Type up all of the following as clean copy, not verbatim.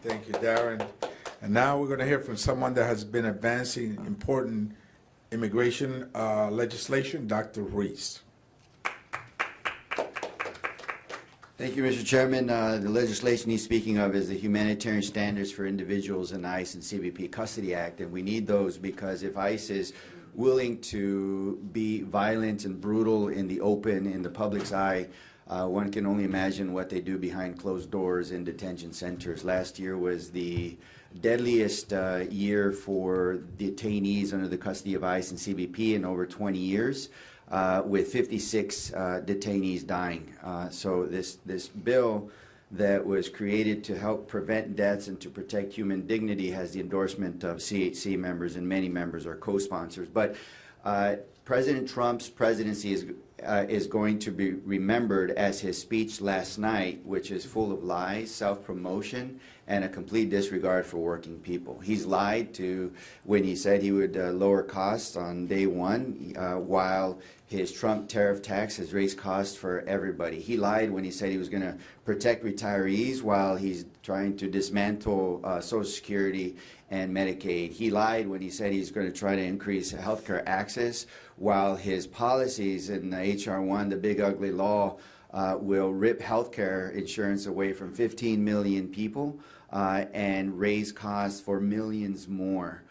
Thank you, Darren. And now we're going to hear from someone that has been advancing important immigration legislation, Dr. Ruiz. Thank you, Mr. Chairman. The legislation he's speaking of is the Humanitarian Standards for Individuals in ICE and CBP Custody Act, and we need those because if ICE is willing to be violent and brutal in the open, in the public's eye, one can only imagine what they do behind closed doors in detention centers. Last year was the deadliest year for detainees under the custody of ICE and CBP in over 20 years. With 56 detainees dying. So this bill that was created to help prevent deaths and to protect human dignity has the endorsement of CHC members, and many members are co-sponsors. But President Trump's presidency is going to be remembered as his speech last night, which is full of lies, self-promotion, and a complete disregard for working people. He's lied to when he said he would lower costs on day one, while his Trump tariff tax has raised costs for everybody. He lied when he said he was going to protect retirees while he's trying to dismantle Social Security and Medicaid. He lied when he said he's going to try to increase healthcare access while his policies in H.R. 1, the big ugly law, will rip healthcare insurance away from 15 million people and raise costs for millions more.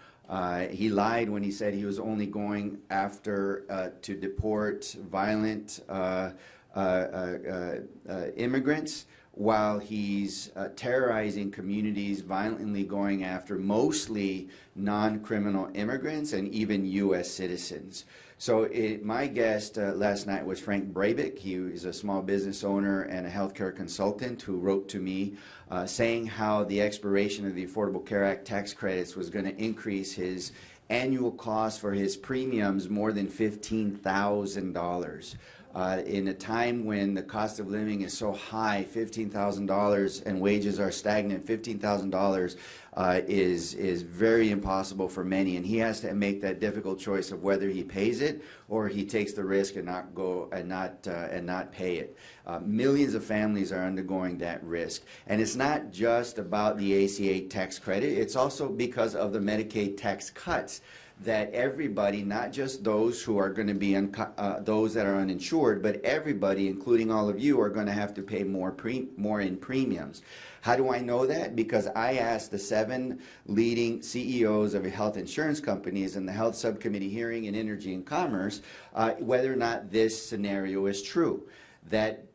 He lied when he said he was only going after to deport violent immigrants, while he's terrorizing communities, violently going after mostly non-criminal immigrants and even U.S. citizens. So my guest last night was Frank Breivik. He is a small business owner and a healthcare consultant who wrote to me saying how the expiration of the Affordable Care Act tax credits was going to increase his annual cost for his premiums more than $15,000. In a time when the cost of living is so high, $15,000, and wages are stagnant, $15,000 is very impossible for many, and he has to make that difficult choice of whether he pays it or he takes the risk and not go and not pay it. Millions of families are undergoing that risk, and it's not just about the ACA tax credit. It's also because of the Medicaid tax cuts that everybody, not just those who are going to be those that are uninsured, but everybody, including all of you, are going to have to pay more in premiums. How do I know that? Because I asked the 7 leading CEOs of health insurance companies in the Health Subcommittee hearing in Energy and Commerce whether or not this scenario is true, that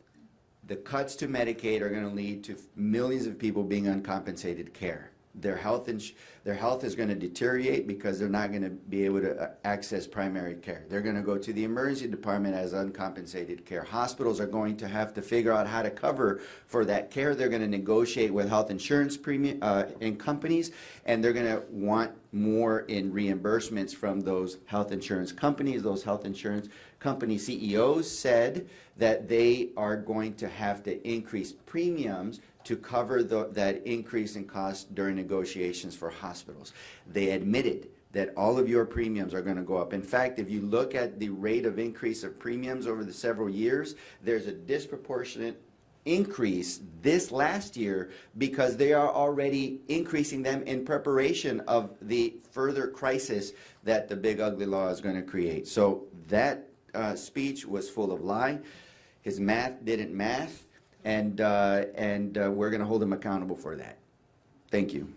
the cuts to Medicaid are going to lead to millions of people being uncompensated care. Their health is going to deteriorate because they're not going to be able to access primary care. They're going to go to the emergency department as uncompensated care. Hospitals are going to have to figure out how to cover for that care. They're going to negotiate with health insurance and companies, and they're going to want more in reimbursements from those health insurance companies. Those health insurance company CEOs said that they are going to have to increase premiums to cover that increase in cost during negotiations for hospitals. They admitted that all of your premiums are going to go up. In fact, if you look at the rate of increase of premiums over the several years, there's a disproportionate increase this last year because they are already increasing them in preparation of the further crisis that the big ugly law is going to create. So that speech was full of lie. His math didn't math. And we're going to hold him accountable for that. Thank you.